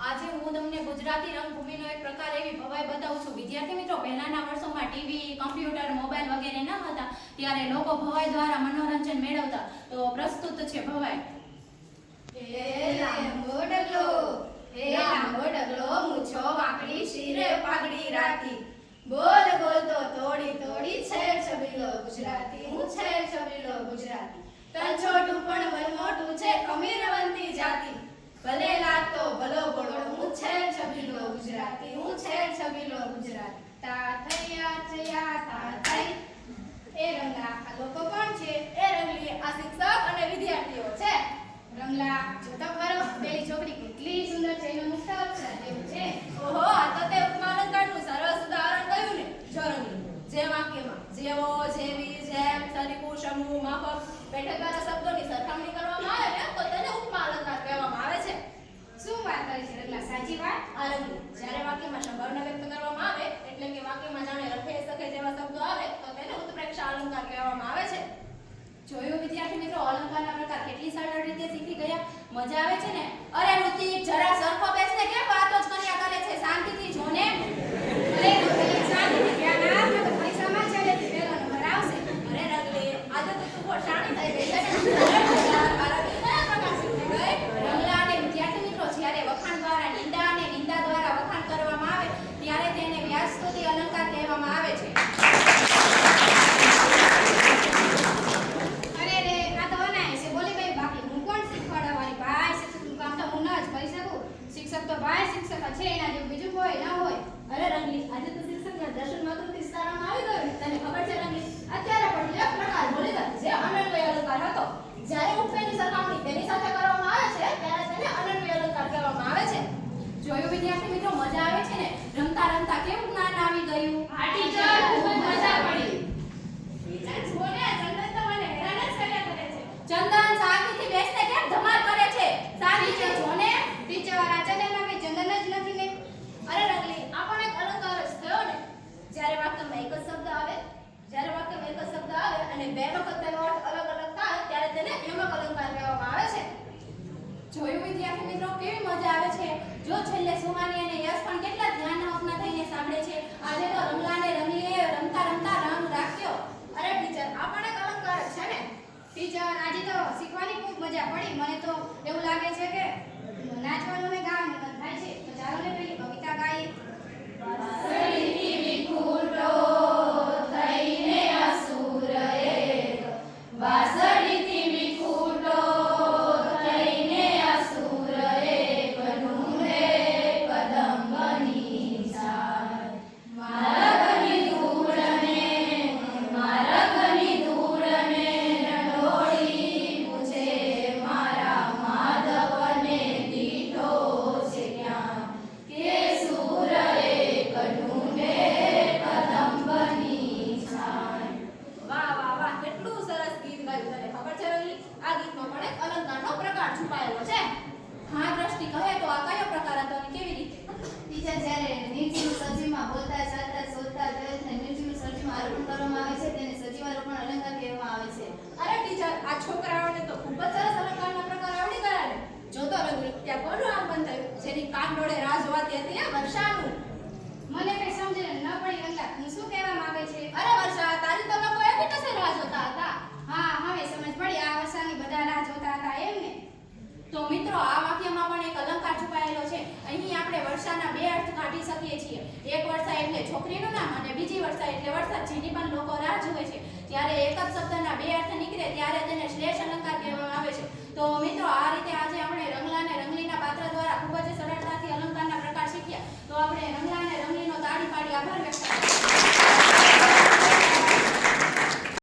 આજે હું તમને ગુજરાતી રંગભૂમિનો એક પ્રકાર એવી ભવાઈ બતાવું છું। વિદ્યાર્થી મિત્રો, પહેલાના વર્ષોમાં ટીવી, કમ્પ્યુટર, મોબાઈલ વગેરે ન હતા, ત્યારે લોકો ભવાઈ દ્વારા મનોરંજન મેળવતા। તો પ્રસ્તુત છે ભવાઈ। હે લાંબો ડગલો, મૂછો વાંકડી, શિરે પાઘડી રાતી, બોલ બોલ તો તોડી તોડી છેર છબીલો ગુજરાતી, હું છેર છબીલો ગુજરાતી, તન છોટું પણ વન મોટું છે ખમીરવંતી જાતિ, ભલે લાગતો ભલો ભલો, હું છેર છબીલો ગુજરાતી, હું છેર છબીલો ગુજરાતી, તા થયા થયા તા થઈ। એ રંગલા આ લોકો કોણ છે? એ રંગલી આ શિક્ષક અને વિદ્યાર્થીઓ છે। રંગલા જો તો ખરો, પેલી છોકરી કેટલી સુંદર છે, એનું મુખ અક્ષર જેવું છે। ઓહો, આ તો તે ઉપમા અલંકારનું સરસ ઉદાહરણ કહ્યું ને। જો રંગલી, જે વાક્યમાં જેવો, જેવી, જેમ, સરીકું, સમૂહ, માફક, બેઠક દ્વારા શબ્દોની સરખામણી કરવામાં આવે ને, તો તેને ઉપમા અલંકાર કહેવામાં આવે છે। શું વાત કરી છે રંગલા? સાચી વાત? આ રંગલી, જ્યારે વાક્યમાં સંભાવના વ્યક્ત કરવામાં આવે, એટલે કે વાક્યમાં જાણે રખે સખે જેવા શબ્દો આવે, તો તેને ઉત્પ્રેક્ષા અલંકાર કહેવામાં આવે છે। જોયું વિદ્યાર્થી મિત્રો, અલંકારના પ્રકાર કેટલી સરળ રીતે શીખી ગયા? મજા આવે છે ને? અરે ઋતિક, જરા સરખો બેસને, કેમ વાતો જ કર્યા કરે છે? શાંતિથી જો ને। અરે રંગલી, શાંતિથી ધ્યાન આપ, તો પરીક્ષામાં છેલ્લેથી પહેલો નંબર આવશે। અરે રંગલી, આજે તો તું બહુ શાણી થઈ ગઈ છે ને? આ રંગલી કયા પ્રકાર શીખી ગઈ? રંગલા અને વિદ્યાર્થી મિત્રો, જ્યારે વખાણ દ્વારા નિંદા અને નિંદા દ્વારા વખાણ કરવામાં આવે, ત્યારે તેને વ્યાજસ્તુતિ અલંકાર કહેવામાં આવે છે। શિક્ષક તો ભાઈ શિક્ષક છે, એના જેવું બીજું કોઈ ન હોય। અરે રંગલી, આજે તો શિક્ષકના દર્શન માત્રથી તારામાં આવી ગયો ને? તને ખબર છે રંગલી, અત્યારે પણ એક પ્રકાર ભૂલી ગઈ, જે અનન્વય અલંકાર હતો। જ્યારે ઉપમેયની સરખામણી તેની સાથે કરવામાં આવે છે, ત્યારે તેને અનન્વય અલંકાર કહેવામાં આવે છે। જોયું વિદ્યાર્થી મિત્રો, મજા આવે છે ને? રમતા રમતા કેવું જ્ઞાન આવી ગયું? હા ટીચર, ખૂબ જ મજા પડી। ટીચર જોને, ચંદન તો મને હેરાન જ કર્યા કરે છે। ચંદન, શાંતિથી બેસને, કેમ ધમાલ કરે છે? શાંતિથી જોને। ટીચર, આ ચંદનમાં કઈ ચંદન જ નથી ને? અરે રંગલી, આ પણ એક અલંકાર જ થયો ને। જ્યારે વાક્યમાં એક જ શબ્દ આવે, અને બે વખત તેનો અર્થ અલગ અલગ થાય, ત્યારે તેને એમક અલંકાર કહેવામાં આવે છે। જોયું વિદ્યાર્થી મિત્રો, કેવી મજા આવે છે? જો છેલ્લે સુહાની અને યશ પણ કેટલા ધ્યાનમગ્ન થઈને સાંભળે છે। આજે તો રંગલા અને રંગલીએ રમતા રમતા રંગ રાખ્યો। અરે ટીચર, આ પણ એક અલંકાર જ છે ને? ટીચર, આજે તો શીખવાની ખૂબ મજા પડી। મને તો એવું લાગે છે કે નાચવાનું ને ગાવાનું મન થાય છે। તો ચાલો ને પેલી કવિતા ગાઈએ। વાસળીથી વિખૂટો થઈને અસુર એક, વાસળીથી વિખૂટો થઈને અસુર એક, ઢૂંઢે કદંબની છાલ, મારગની ધૂળને રંડોળી પૂછે, મારા માધવને દીઠો છે ક્યાં, કે સુર એક ઢૂંઢે કદંબની છાલ। વાહ વાહ વાહ, કેટલું સરસ ગીત ગાયું! તને ખબર છે રંગલી, આ ગીતમાં પણ એક અલંકારનો પ્રકાર છુપાયેલો છે। હા દ્રષ્ટિ, કહે તો આ કયો પ્રકાર હતો અને કેવી રીતે? ટીચર, જ્યારે નિર્જીવ સજીવમાં બોલતા ચાલતા શોધતા પ્રયત્ન નિર્જીવ સજીવમાં આરોપણ કરવામાં આવે છે, તેને સજીવારોપણ અલંકાર કહેવામાં આવે છે। અરે ટીચર, આ છોકરાઓને તો ખૂબ જ સરસ અલંકારના પ્રકાર આવડી ગયા ને? જો તો રંગલી, ત્યાં કોનું આગમન થયું, જેની કાગડોળે રાહ જોવાતી હતી ને? વર્ષાનું। મને કઈ સમજ ન પડી રંગલા, તું શું કહેવા માંગે છે? અરે વર્ષા, તારી તો લોકો એવી રીતે રાહ જોતા હતા। હા, હવે સમજ પડી, આ વર્ષાની બધા રાહ જોતા હતા એમ ને? તો મિત્રો, આ વાક્યમાં પણ એક અલંકાર છુપાયેલો છે। અહીં આપણે વર્ષાના બે અર્થ કાઢી શકીએ છીએ। એક વર્ષા એટલે છોકરીનું નામ,